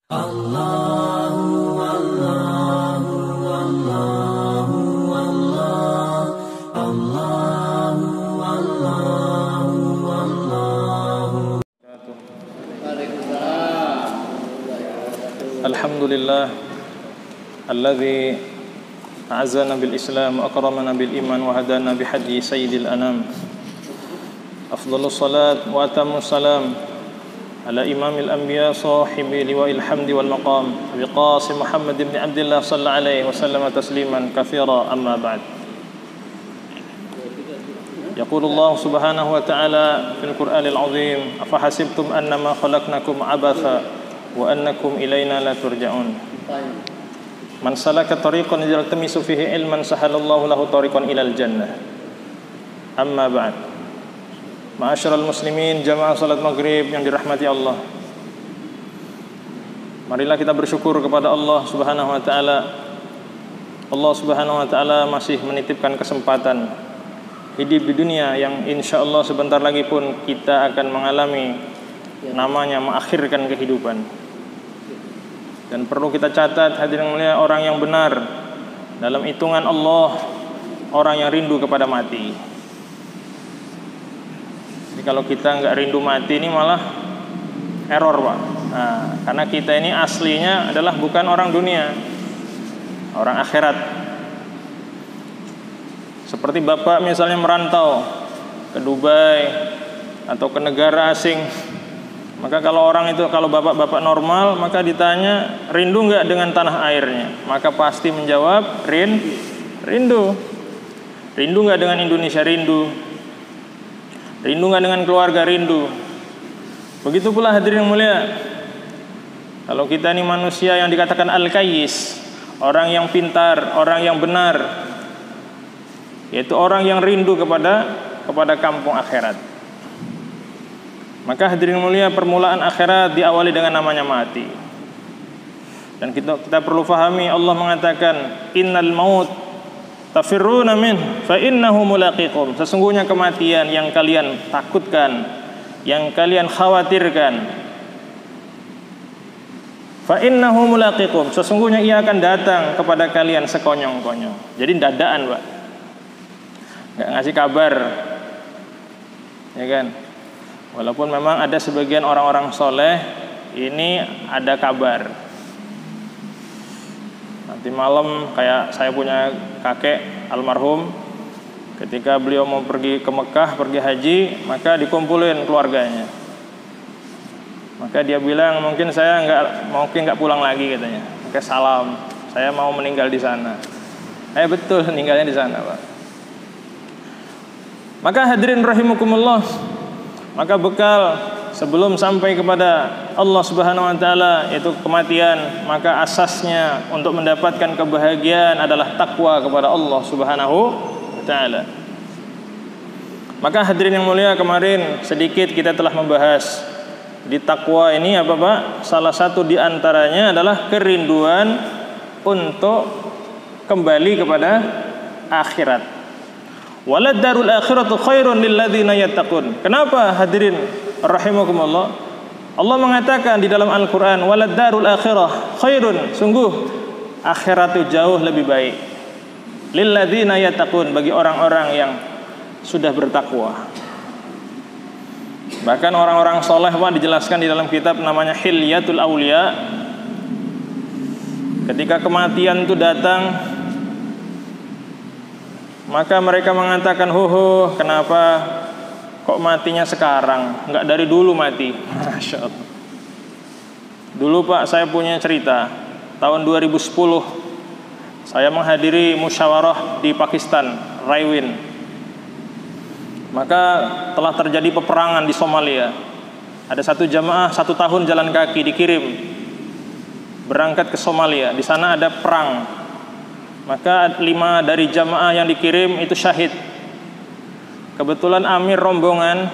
Allahu Allahu Allahu Allah Allahu Allahu Allahu. Alhamdulillah alladzi a'azzana bil Islam wa akramana bil iman wa hadana bi hadi sayyidil anam. Afdhalus salat wa atammus salam ala imamil anbiya sahibi liwa'il hamdi wal maqam Abi Qasim Muhammad ibn Abdullah sallallahu alaihi wasallam tasliman katsira, amma ba'd. Yaqulu Allah subhanahu wa ta'ala fil Qur'anil 'azim, afa hasibtum annama khalaqnakum abatha wa annakum ilaina la turja'un. Man salaka tariqan yaltamisu fihi ilman sahalallahu lahu tariqan ilal jannah. Amma ba'd. Ma'asyiral muslimin, jamaah salat maghrib yang dirahmati Allah. Marilah kita bersyukur kepada Allah Subhanahu wa taala. Allah Subhanahu wa taala masih menitipkan kesempatan hidup di dunia yang insyaallah sebentar lagi pun kita akan mengalami namanya mengakhirkan kehidupan. Dan perlu kita catat, hadirin mulia, orang yang benar dalam hitungan Allah, orang yang rindu kepada mati. Jadi kalau kita nggak rindu mati ini malah error, Pak. Nah, karena kita ini aslinya adalah bukan orang dunia, orang akhirat. Seperti Bapak misalnya merantau ke Dubai atau ke negara asing, maka kalau orang itu, kalau bapak-bapak normal, maka ditanya rindu nggak dengan tanah airnya, maka pasti menjawab rindu. Rindu nggak dengan Indonesia? Rindu nggak dengan keluarga? Rindu. Begitu pula hadirin yang mulia, kalau kita ini manusia yang dikatakan al-kayyis, orang yang pintar, orang yang benar, yaitu orang yang rindu kepada kampung akhirat. Maka hadirin mulia, permulaan akhirat diawali dengan namanya mati. Dan kita perlu fahami, Allah mengatakan innal maut tafirruna min fa innahu mulaqikum. Sesungguhnya kematian yang kalian takutkan, yang kalian khawatirkan, fa innahu mulaqikum, sesungguhnya ia akan datang kepada kalian sekonyong-konyong. Jadi dadaan, Pak. Enggak ngasih kabar. Ya kan? Walaupun memang ada sebagian orang-orang soleh ini ada kabar. Nanti malam, kayak saya punya kakek almarhum, ketika beliau mau pergi ke Mekah, pergi haji, maka dikumpulin keluarganya. Maka dia bilang, mungkin saya nggak pulang lagi, katanya. Maka salam, saya mau meninggal di sana. Betul, meninggalnya di sana, Pak. Maka hadirin rahimakumullah, maka bekal sebelum sampai kepada Allah Subhanahu wa taala, yaitu kematian, maka asasnya untuk mendapatkan kebahagiaan adalah takwa kepada Allah Subhanahu wa taala. Maka hadirin yang mulia, kemarin sedikit kita telah membahas di takwa ini apa, Pak? Salah satu di antaranya adalah kerinduan untuk kembali kepada akhirat. Walad darul akhiratu khairun lil ladzina yattaqun. Kenapa hadirin rahimakumullah? Allah mengatakan di dalam Al-Qur'an, walad darul akhirah khairun, sungguh akhirat itu jauh lebih baik, lil ladzina yattaqun, bagi orang-orang yang sudah bertakwa. Bahkan orang-orang soleh, Pak, dijelaskan di dalam kitab namanya Hilyatul Auliya. Ketika kematian itu datang, maka mereka mengatakan, kenapa kok matinya sekarang, nggak dari dulu mati? Masya Allah. Dulu, Pak, saya punya cerita. Tahun 2010 saya menghadiri musyawarah di Pakistan, Raywin. Maka telah terjadi peperangan di Somalia. Ada satu jamaah 1 tahun jalan kaki dikirim berangkat ke Somalia. Di sana ada perang. Maka 5 dari jamaah yang dikirim itu syahid. Kebetulan amir rombongan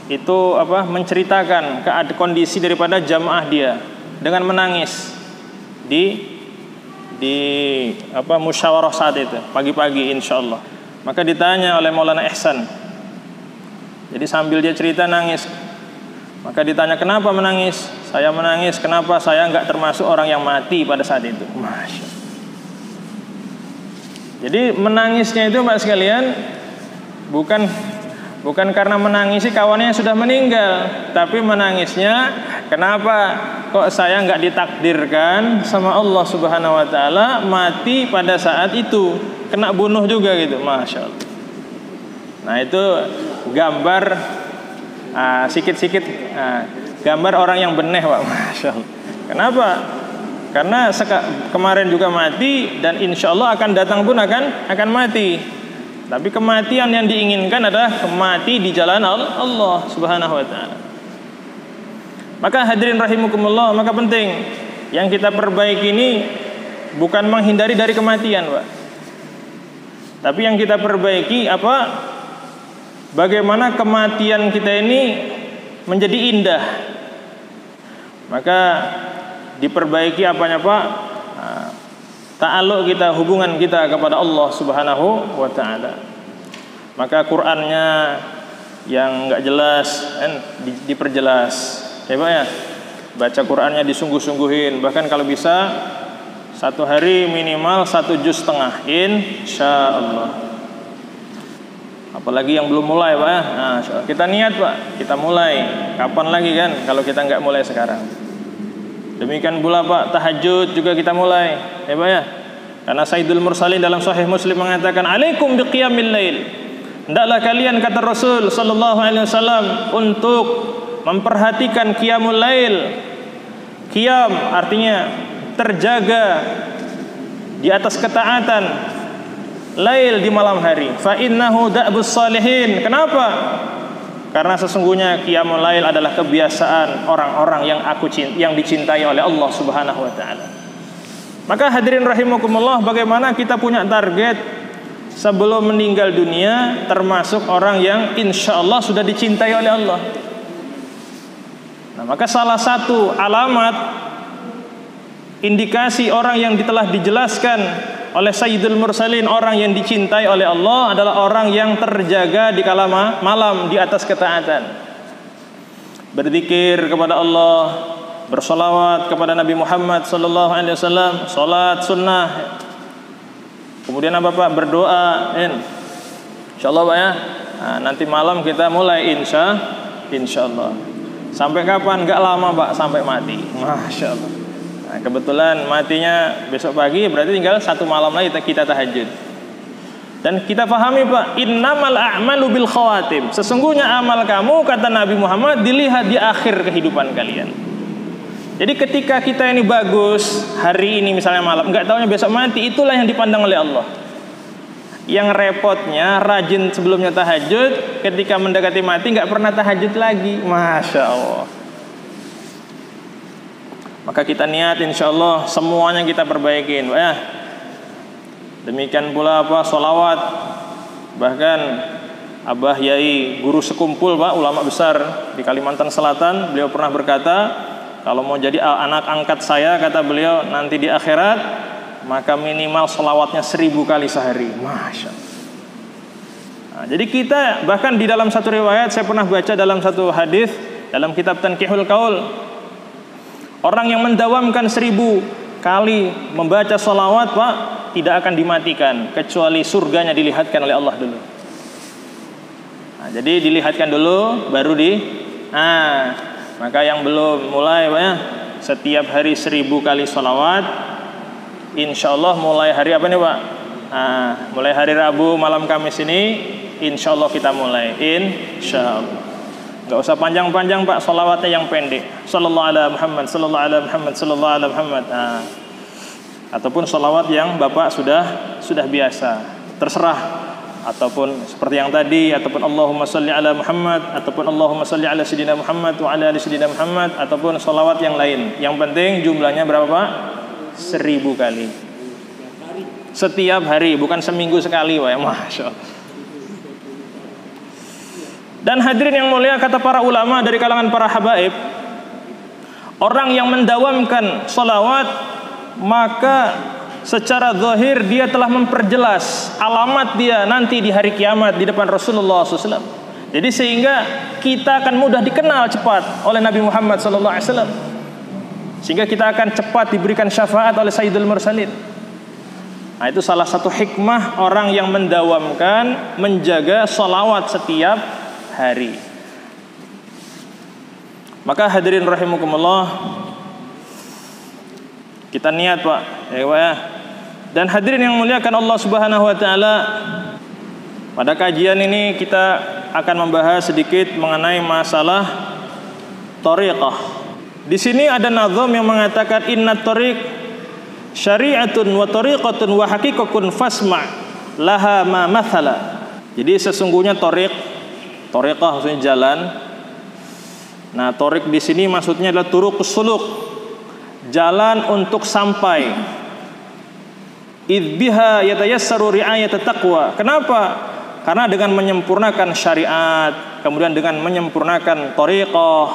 itu menceritakan kondisi daripada jamaah dia dengan menangis di musyawarah saat itu pagi-pagi insyaallah. Maka ditanya oleh Maulana Ihsan. Jadi sambil dia cerita nangis. Maka ditanya, kenapa menangis? saya menangis, kenapa saya nggak termasuk orang yang mati pada saat itu? Masya Allah. Jadi menangisnya itu Pak sekalian bukan karena menangisi kawannya yang sudah meninggal, tapi menangisnya kenapa kok saya nggak ditakdirkan sama Allah Subhanahu Wa Taala mati pada saat itu, kena bunuh juga gitu, Masya Allah. Nah itu gambar sikit-sikit gambar orang yang beneh Pak, Masya Allah. Kenapa? Karena kemarin juga mati dan insya Allah akan datang pun akan mati. Tapi kematian yang diinginkan adalah mati di jalan Allah Subhanahu Wa Taala. Maka hadirin rahimakumullah, maka penting yang kita perbaiki ini bukan menghindari dari kematian, Pak. Tapi yang kita perbaiki apa? Bagaimana kematian kita ini menjadi indah. Maka diperbaiki apanya Pak? Ta'alluq kita, hubungan kita kepada Allah Subhanahu wa Ta'ala. Maka Qur'annya yang enggak jelas kan diperjelas. Ya Pak ya. Baca Qur'annya disungguh-sungguhin, bahkan kalau bisa satu hari minimal 1,5 juz, insyaallah. Apalagi yang belum mulai Pak ya. Nah, kita niat Pak, kita mulai. Kapan lagi kan kalau kita enggak mulai sekarang? Demikian pula Pak, tahajud juga kita mulai, ya Pak ya. Karena Sayyidul Mursalin dalam Sahih Muslim mengatakan, "Alaikum biqiyamil lail." Hendaklah kalian, kata Rasul sallallahu alaihi wasallam, untuk memperhatikan qiyamul lail. Qiyam artinya terjaga di atas ketaatan. Lail di malam hari. Fa innahu da'bus salihin. Kenapa? Karena sesungguhnya qiyamul lail adalah kebiasaan orang-orang yang dicintai oleh Allah Subhanahu wa Ta'ala. Maka hadirin rahimakumullah, bagaimana kita punya target sebelum meninggal dunia termasuk orang yang insya Allah sudah dicintai oleh Allah. Nah, maka salah satu alamat indikasi orang yang telah dijelaskan oleh Sayyidul Mursalin, orang yang dicintai oleh Allah adalah orang yang terjaga di kala malam di atas ketaatan. Berzikir kepada Allah, bersolawat kepada Nabi Muhammad sallallahu alaihi wasallam, salat sunnah. Kemudian apa Pak? Berdoa. Insyaallah Pak ya. Nah, nanti malam kita mulai insyaallah. Sampai kapan? Enggak lama Pak, sampai mati. Masya Allah. Nah, kebetulan matinya besok pagi, berarti tinggal 1 malam lagi kita tahajud. Dan kita pahami Pak, innamal a'malu bil khawatim. Sesungguhnya amal kamu, kata Nabi Muhammad, dilihat di akhir kehidupan kalian. Jadi ketika kita ini bagus hari ini misalnya malam, enggak taunya besok mati, itulah yang dipandang oleh Allah. Yang repotnya rajin sebelumnya tahajud, ketika mendekati mati enggak pernah tahajud lagi. Masya Allah. Maka kita niat insyaallah semuanya kita perbaikin Pak ya. Demikian pula apa? Sholawat. Bahkan Abah Yai guru sekumpul Pak, ulama besar di Kalimantan Selatan, beliau pernah berkata, kalau mau jadi anak angkat saya, kata beliau, nanti di akhirat maka minimal sholawatnya 1000 kali sehari. Masya Allah. Nah, jadi kita bahkan di dalam satu riwayat saya pernah baca dalam satu hadis dalam kitab Tanqihul Qaul, orang yang mendawamkan 1000 kali membaca sholawat Pak, tidak akan dimatikan kecuali surganya dilihatkan oleh Allah dulu. Nah, jadi dilihatkan dulu baru maka yang belum mulai Pak ya, setiap hari 1000 kali sholawat, insya Allah mulai hari apa nih Pak? Mulai hari Rabu malam Kamis ini insya Allah kita mulai, insya Allah. Gak usah panjang-panjang Pak, sholawatnya yang pendek. Sallallahu ala Muhammad, sallallahu ala Muhammad, sallallahu ala Muhammad. Ataupun sholawat yang Bapak sudah biasa, terserah. Ataupun seperti yang tadi, ataupun Allahumma salli ala Muhammad, ataupun Allahumma salli ala Sayyidina Muhammad wa ala ali Sayyidina Muhammad, ataupun sholawat yang lain. Yang penting jumlahnya berapa Pak? 1000 kali. Setiap hari, bukan seminggu sekali Pak ya. Masya Allah. Dan hadirin yang mulia, kata para ulama dari kalangan para habaib, orang yang mendawamkan sholawat, maka secara zahir dia telah memperjelas alamat dia nanti di hari kiamat di depan Rasulullah SAW. Jadi sehingga kita akan mudah dikenal cepat oleh Nabi Muhammad SAW. sehingga kita akan cepat diberikan syafaat oleh Sayyidul Mursalin. Nah, itu salah satu hikmah orang yang mendawamkan menjaga sholawat setiap hari. Maka hadirin rahimakumullah, kita niat Pak, ya Pak ya. Dan hadirin yang muliakan Allah Subhanahu wa taala, pada kajian ini kita akan membahas sedikit mengenai masalah thariqah. Di sini ada nazam yang mengatakan inna thariq syari'atun wa thariqatun wa haqiqatun fasma' laha ma mathala. Jadi sesungguhnya thariqah maksudnya jalan. Nah, thariq di sini maksudnya adalah turuqus suluk, jalan untuk sampai. Idh biha yatayassaru ri'ayat taqwa. Kenapa? Karena dengan menyempurnakan syariat, kemudian dengan menyempurnakan thariqah,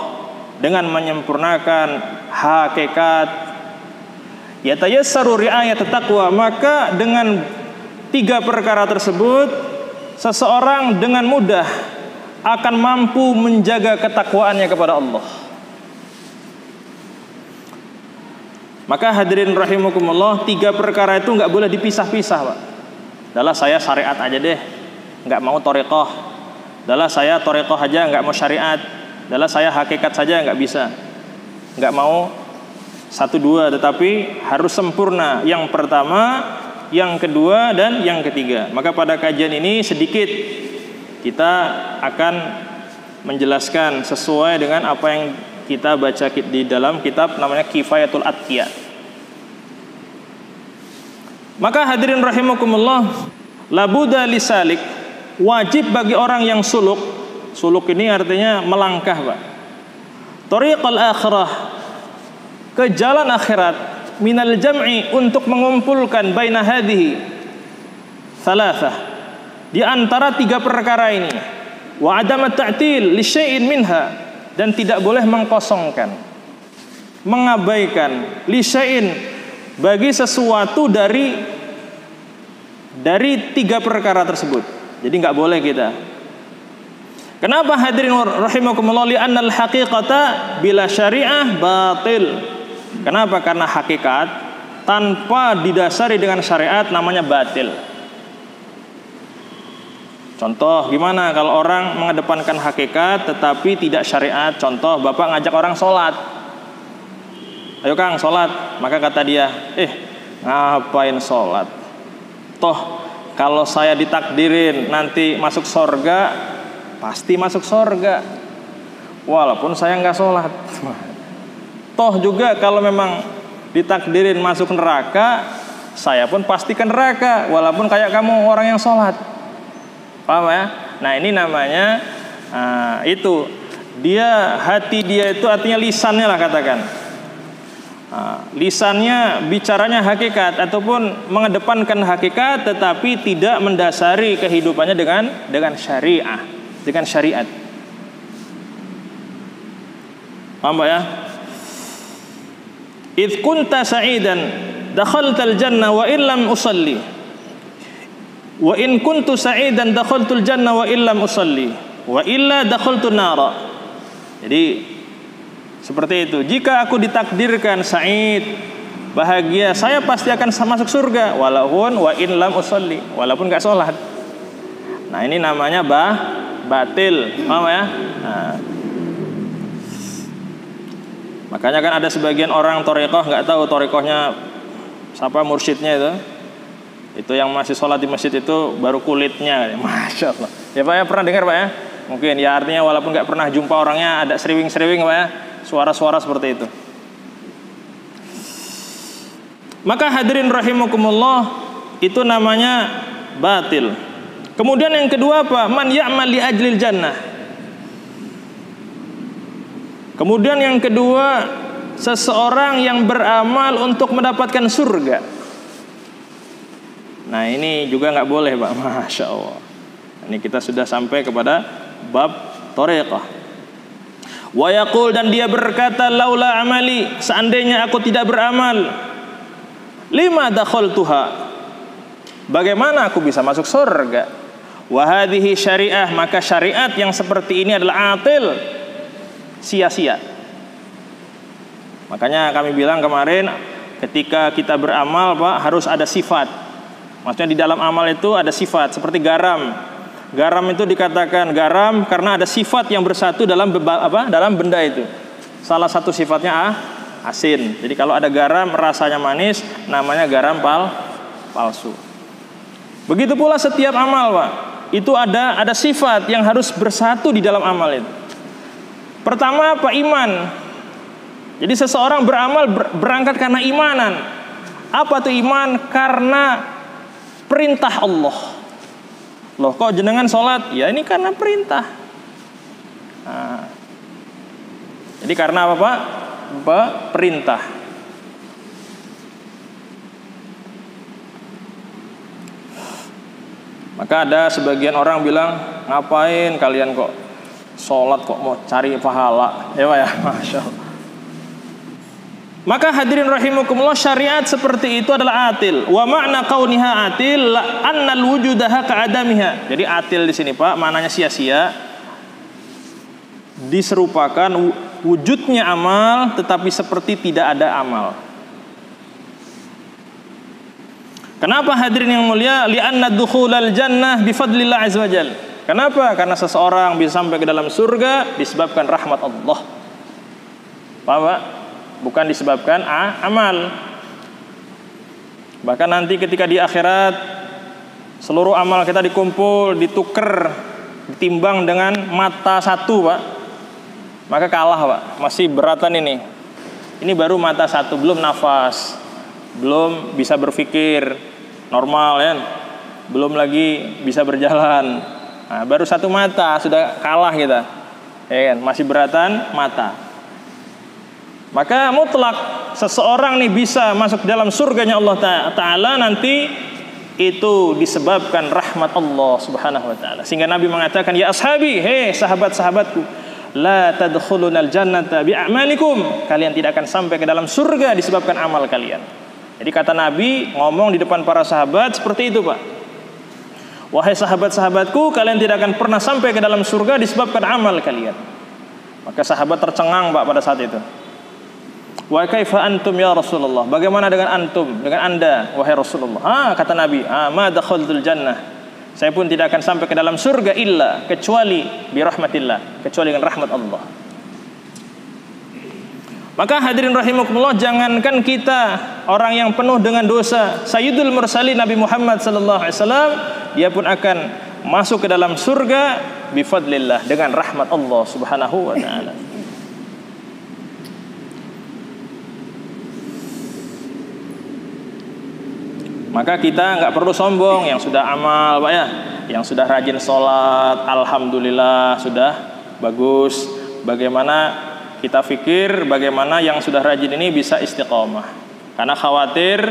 dengan menyempurnakan hakikat, yatayassaru ri'ayat taqwa, maka dengan 3 perkara tersebut seseorang dengan mudah akan mampu menjaga ketakwaannya kepada Allah. Maka hadirin rahimakumullah, 3 perkara itu nggak boleh dipisah-pisah Pak. Adalah saya syariat aja deh, nggak mau thariqah. Adalah saya thariqah aja, nggak mau syariat. Adalah saya hakikat saja, nggak bisa. Nggak mau 1-2, tetapi harus sempurna. Yang pertama, yang kedua, dan yang ketiga. Maka pada kajian ini sedikit kita akan menjelaskan sesuai dengan apa yang kita baca di dalam kitab namanya Kifayatul Atqiya. Maka hadirin rahimakumullah, labuda lisalik, wajib bagi orang yang suluk. Suluk ini artinya melangkah Pak. Thariqal akhirah, ke jalan akhirat, minal jam'i, untuk mengumpulkan baina hadhihi thalathah, di antara 3 perkara ini, wa adamat ta'til li syai'in minha, dan tidak boleh mengkosongkan, mengabaikan, li syai'in, bagi sesuatu dari 3 perkara tersebut. Jadi nggak boleh kita. Kenapa hadirin rahimakumullah? Li annal haqiqata bila syariah batil. Kenapa? Karena hakikat tanpa didasari dengan syariat namanya batil. Contoh, gimana kalau orang mengedepankan hakikat tetapi tidak syariat? Contoh, bapak ngajak orang sholat, ayo Kang sholat, maka kata dia, ngapain sholat? Toh kalau saya ditakdirin nanti masuk sorga, pasti masuk sorga, walaupun saya nggak sholat. Toh juga kalau memang ditakdirin masuk neraka, saya pun pasti ke neraka, walaupun kayak kamu orang yang sholat. Paham ya? Nah ini namanya itu dia, hati dia itu artinya lisannya lah katakan. Lisannya bicaranya hakikat ataupun mengedepankan hakikat, tetapi tidak mendasari kehidupannya dengan syariah, dengan syariat. Paham ya? Idh kunta sa'idan dakhaltal jannah wa illam usalli. Wa in kuntu sa'idan dakhaltul jannah wa illam usalli wa illa dakhaltun nara. Jadi seperti itu. Jika aku ditakdirkan sa'id, bahagia, saya pasti akan masuk surga walaupun wa in lam usalli, walaupun enggak sholat. Nah, ini namanya batil. Paham ya? Nah. Makanya kan ada sebagian orang thariqah enggak tahu thariqahnya siapa mursyidnya itu. Itu yang masih sholat di masjid itu baru kulitnya, masya Allah. Ya Pak ya, pernah dengar Pak ya? Mungkin ya, artinya walaupun nggak pernah jumpa orangnya, ada seriwing-seriwing Pak ya, suara-suara seperti itu. Maka hadirin rahimakumullah, itu namanya batil. Kemudian yang kedua apa? Man ya'mal li ajlil jannah. Kemudian yang kedua, seseorang yang beramal untuk mendapatkan surga. Nah ini juga nggak boleh Pak, masya Allah. Ini kita sudah sampai kepada bab thariqah. Wa yaqul, dan dia berkata, laula amali, seandainya aku tidak beramal, lima dakhaltuha, bagaimana aku bisa masuk surga? Wa hadhihi syariah, maka syariat yang seperti ini adalah atil, sia-sia. Makanya kami bilang kemarin, ketika kita beramal Pak, harus ada sifat. Maksudnya di dalam amal itu ada sifat, seperti garam. Garam itu dikatakan garam karena ada sifat yang bersatu dalam dalam benda itu. Salah satu sifatnya asin. Jadi kalau ada garam rasanya manis, namanya garam palsu. Begitu pula setiap amal Pak, itu ada sifat yang harus bersatu di dalam amal itu. Pertama apa? Iman. Jadi seseorang beramal berangkat karena imanan. Apa tuh iman? Karena perintah Allah. Loh kok jenengan sholat? Ya ini karena perintah. Nah, jadi karena apa Pak? Perintah. Maka ada sebagian orang bilang, ngapain kalian kok sholat kok mau cari pahala? Ya Pak ya, Masya Allah. Maka hadirin rahimakumullah, syariat seperti itu adalah atil. Wa ma'na kauniha atil annal wujudaha ka'adamiha. Jadi atil di sini Pak, maknanya sia-sia. Diserupakan wujudnya amal tetapi seperti tidak ada amal. Kenapa hadirin yang mulia? Li'anna dukhulal jannah bifadlillah azza wajal. Kenapa? Karena seseorang bisa sampai ke dalam surga disebabkan rahmat Allah. Paham Pak? Bukan disebabkan amal. Bahkan nanti ketika di akhirat seluruh amal kita dikumpul, ditukar, ditimbang dengan mata satu Pak, maka kalah Pak. Masih beratan ini. Ini baru mata satu, belum nafas, belum bisa berpikir normal ya, belum lagi bisa berjalan. Nah, baru satu mata sudah kalah kita, ya kan? Masih beratan mata. Maka mutlak seseorang nih bisa masuk dalam surganya Allah Ta'ala nanti itu disebabkan rahmat Allah Subhanahu Wa Ta'ala. Sehingga Nabi mengatakan, ya ashabi, hei sahabat-sahabatku, la tadkhulunal jannata bi'amalikum. Kalian tidak akan sampai ke dalam surga disebabkan amal kalian. Jadi kata Nabi ngomong di depan para sahabat seperti itu Pak. Wahai sahabat-sahabatku, kalian tidak akan pernah sampai ke dalam surga disebabkan amal kalian. Maka sahabat tercengang Pak pada saat itu. Wa kaifa antum ya Rasulullah? Bagaimana dengan antum, dengan anda wahai Rasulullah? Kata Nabi, ma dakhaltul jannah. Saya pun tidak akan sampai ke dalam surga illa kecuali bi rahmatillah, kecuali dengan rahmat Allah. Maka hadirin rahimakumullah, jangankan kita orang yang penuh dengan dosa, Sayyidul Mursalin Nabi Muhammad sallallahu alaihi wasallam, dia pun akan masuk ke dalam surga bifadlillah, dengan rahmat Allah Subhanahu wa taala. Maka kita nggak perlu sombong yang sudah amal Pak ya, yang sudah rajin sholat, alhamdulillah sudah bagus. Bagaimana kita pikir bagaimana yang sudah rajin ini bisa istiqomah. Karena khawatir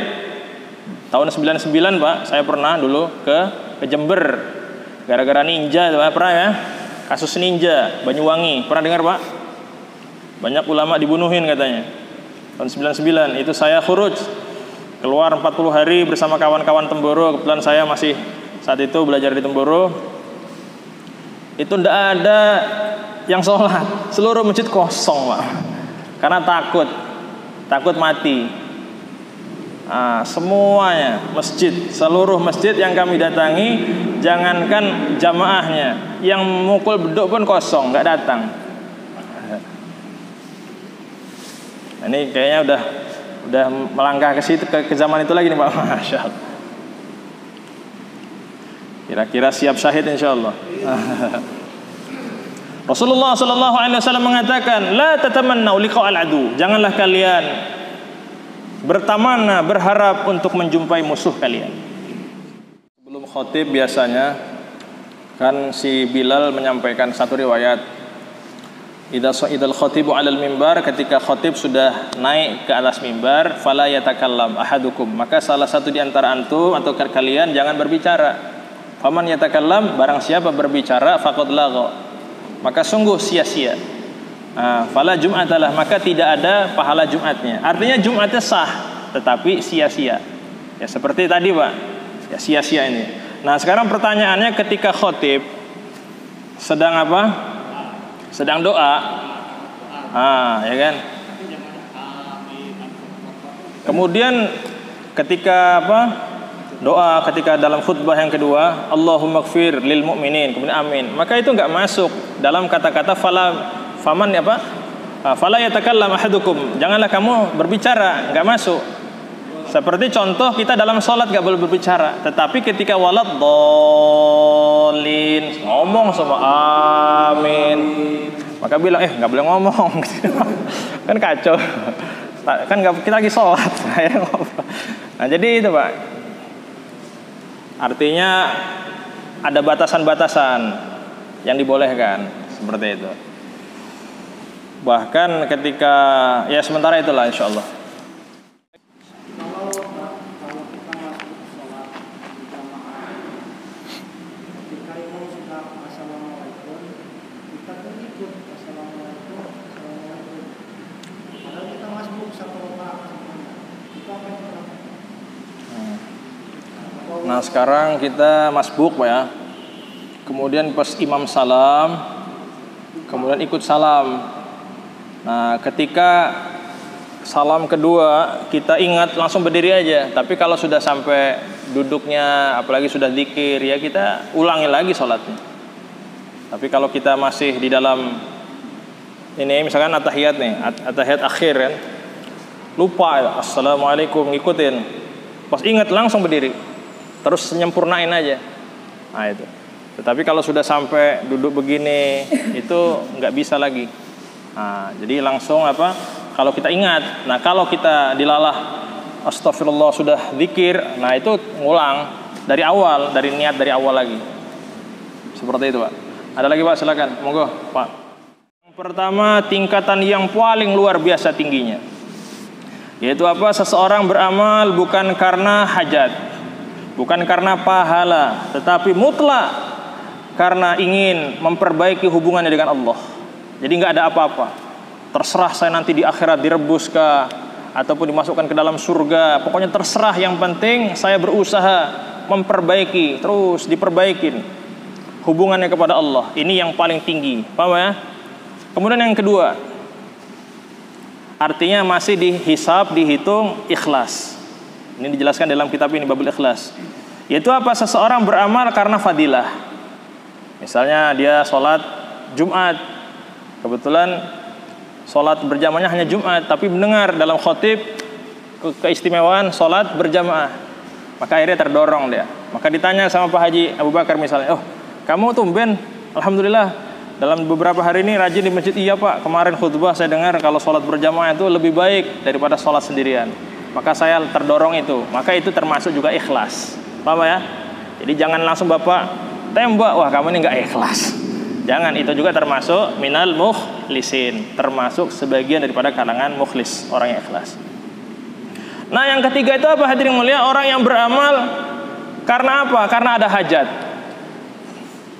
tahun 99 Pak, saya pernah dulu ke Jember gara-gara ninja Pak, pernah ya? Kasus ninja Banyuwangi, pernah dengar Pak? Banyak ulama dibunuhin katanya. Tahun 99 itu saya khuruj keluar 40 hari bersama kawan-kawan Temboro. Kebetulan saya masih saat itu belajar di Temboro. Itu ndak ada yang sholat, seluruh masjid kosong Pak, karena takut mati. Semuanya masjid, seluruh masjid yang kami datangi, jangankan jamaahnya, yang mukul beduk pun kosong, nggak datang. Ini kayaknya udah melangkah ke situ, ke zaman itu lagi nih Pak. Masya Allah. Kira-kira siap syahid insya Allah. Rasulullah sallallahu alaihi wasallam mengatakan, la tatamannau liqa'al adu. Janganlah kalian bertamanna, berharap untuk menjumpai musuh kalian. Sebelum khotib biasanya kan si Bilal menyampaikan satu riwayat. Idza sa'idal khatibu 'alal mimbar, ketika khotib sudah naik ke atas mimbar, fala yatakallam ahadukum, maka salah satu di antara antum atau kalian jangan berbicara. Faman yatakallam, barang siapa berbicara faqad lagha, maka sungguh sia-sia. Fala jum'atalah, maka tidak ada pahala Jumatnya. Artinya Jumatnya sah, tetapi sia-sia. Ya seperti tadi Pak, ya sia-sia ini. Nah sekarang pertanyaannya, ketika khotib sedang apa? Sedang doa. Ya kan? Kemudian ketika doa ketika dalam khutbah yang kedua, Allahumma gfir lil mu'minin, kemudian amin. Maka itu enggak masuk dalam kata-kata fala yatakallam ahadukum. Janganlah kamu berbicara, enggak masuk. Seperti contoh kita dalam sholat enggak boleh berbicara, tetapi ketika walad dolin ngomong sama amin. Maka bilang enggak boleh ngomong. Kan kacau. Kan kita lagi sholat. Nah jadi itu Pak, artinya ada batasan-batasan yang dibolehkan seperti itu. Bahkan ketika ya sementara itulah insya Allah. Nah sekarang kita masbuk Pak ya. Kemudian pas imam salam, kemudian ikut salam. Nah ketika salam kedua kita ingat langsung berdiri aja. Tapi kalau sudah sampai duduknya, apalagi sudah zikir ya kita ulangi lagi sholatnya. Tapi kalau kita masih di dalam ini misalkan atahiyat nih, atahiyat akhir kan, lupa ya, assalamualaikum ngikutin. Pas ingat langsung berdiri. Terus nyempurnain aja. Nah itu. Tetapi kalau sudah sampai duduk begini itu nggak bisa lagi. Nah, jadi langsung kalau kita ingat. Nah kalau kita dilalah astagfirullah sudah zikir, nah itu ngulang dari awal, dari niat dari awal lagi. Seperti itu Pak. Ada lagi Pak, silakan. Monggo Pak. Yang pertama tingkatan yang paling luar biasa tingginya, yaitu seseorang beramal bukan karena hajat, bukan karena pahala, tetapi mutlak karena ingin memperbaiki hubungannya dengan Allah. Jadi nggak ada apa-apa. Terserah saya nanti di akhirat direbus kah, ataupun dimasukkan ke dalam surga. Pokoknya terserah, yang penting saya berusaha memperbaiki, terus diperbaikin hubungannya kepada Allah. Ini yang paling tinggi. Paham ya? Kemudian yang kedua, artinya masih dihisab, dihitung ikhlas. Ini dijelaskan dalam kitab ini, Babul Ikhlas. Yaitu seseorang beramal karena fadilah. Misalnya dia sholat Jumat, kebetulan sholat berjamaahnya hanya Jumat, tapi mendengar dalam khotib keistimewaan sholat berjamaah, maka akhirnya terdorong dia. Maka ditanya sama Pak Haji Abu Bakar misalnya, oh kamu tumben, alhamdulillah dalam beberapa hari ini rajin di masjid. Iya Pak, kemarin khutbah saya dengar kalau sholat berjamaah itu lebih baik daripada sholat sendirian. Maka saya terdorong itu. Maka itu termasuk juga ikhlas. Paham ya? Jadi jangan langsung Bapak tembak, wah kamu ini nggak ikhlas. Jangan, itu juga termasuk minal mukhlisin, termasuk sebagian daripada kalangan mukhlis, orang yang ikhlas. Nah yang ketiga itu hadirin mulia? Orang yang beramal karena apa? Karena ada hajat.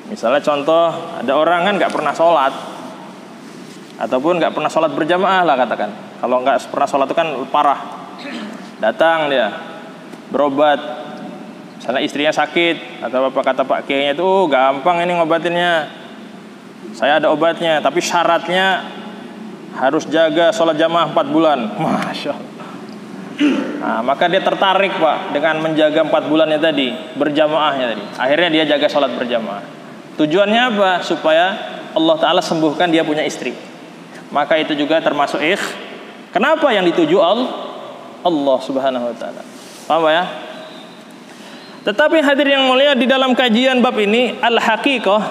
Misalnya contoh, ada orang kan nggak pernah sholat, ataupun nggak pernah sholat berjamaah lah katakan. Kalau nggak pernah sholat itu kan parah. Datang dia berobat, misalnya istrinya sakit, atau kata Pak Kiainya itu gampang ini ngobatinnya, saya ada obatnya, tapi syaratnya harus jaga sholat jamaah 4 bulan. Masya Allah. Nah, maka dia tertarik Pak dengan menjaga 4 bulannya tadi, berjamaahnya tadi. Akhirnya dia jaga sholat berjamaah. Tujuannya apa? Supaya Allah Ta'ala sembuhkan dia punya istri. Maka itu juga termasuk Kenapa yang dituju Allah Subhanahu wa Ta'ala. Paham ya? Tetapi hadirin yang mulia, di dalam kajian bab ini al-haqiqah,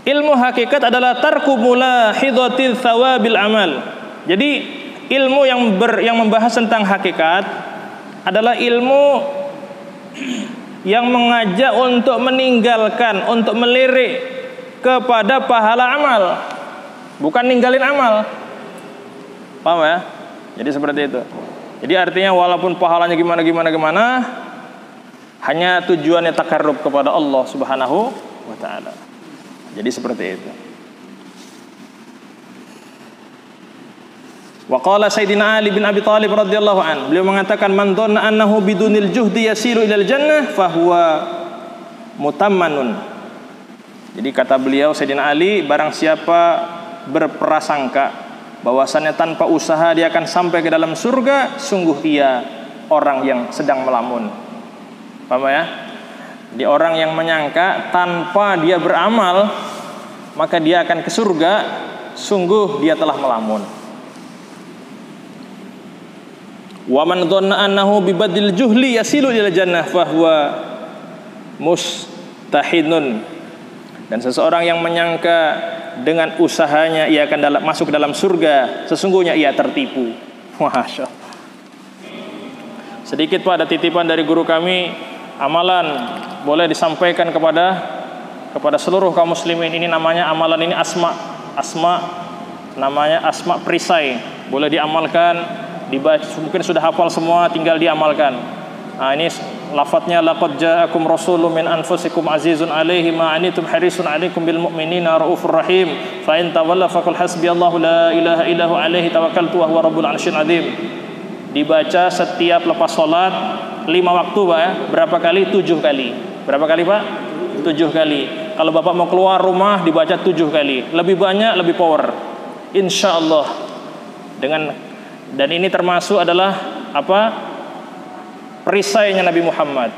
ilmu hakikat adalah tarku mulahidatil thawabil amal. Jadi ilmu yang membahas tentang hakikat adalah ilmu yang mengajak untuk meninggalkan, untuk melirik kepada pahala amal, bukan ninggalin amal. Paham ya? Jadi seperti itu. Jadi artinya walaupun pahalanya gimana, hanya tujuannya takarrub kepada Allah Subhanahu wa Ta'ala. Jadi seperti itu. Wa qala Sayyidina Ali bin Abi Thalib radhiyallahu an, beliau mengatakan man dhanna annahu bidunil juhdi yasiru ilal jannah fahuwa mutammanun. Jadi kata beliau Sayyidina Ali, barang siapa berprasangka bahwasannya tanpa usaha dia akan sampai ke dalam surga, sungguh ia orang yang sedang melamun. Paham ya? Di orang yang menyangka tanpa dia beramal maka dia akan ke surga, sungguh dia telah melamun. Wa man dhanna annahu bibadil juhli yasilu ila jannah fahuwa mustahidun. Dan seseorang yang menyangka dengan usahanya ia akan masuk dalam surga, sesungguhnya ia tertipu. Masya Allah. Sedikit Pak, ada titipan dari guru kami, amalan boleh disampaikan kepada seluruh kaum muslimin. Ini namanya amalan ini asma namanya asma perisai, boleh diamalkan, dibaca, mungkin sudah hafal semua, tinggal diamalkan. Nah, ini lafadznya laqad ja'akum rasulun min anfusikum azizun 'alaihi ma 'anittum harisun 'alaikum bil mu'minina raufur rahim fa in tawalla faqul hasbiyallahu la ilaha illa hu 'alaihi tawakkaltu wa huwa rabbul 'arsyil 'azim. Dibaca setiap lepas salat 5 waktu Pak ya. Berapa kali? 7 kali. Berapa kali Pak? 7 kali. Kalau Bapak mau keluar rumah dibaca 7 kali. Lebih banyak lebih power. Insyaallah. Dan ini termasuk adalah apa? Perisainya Nabi Muhammad.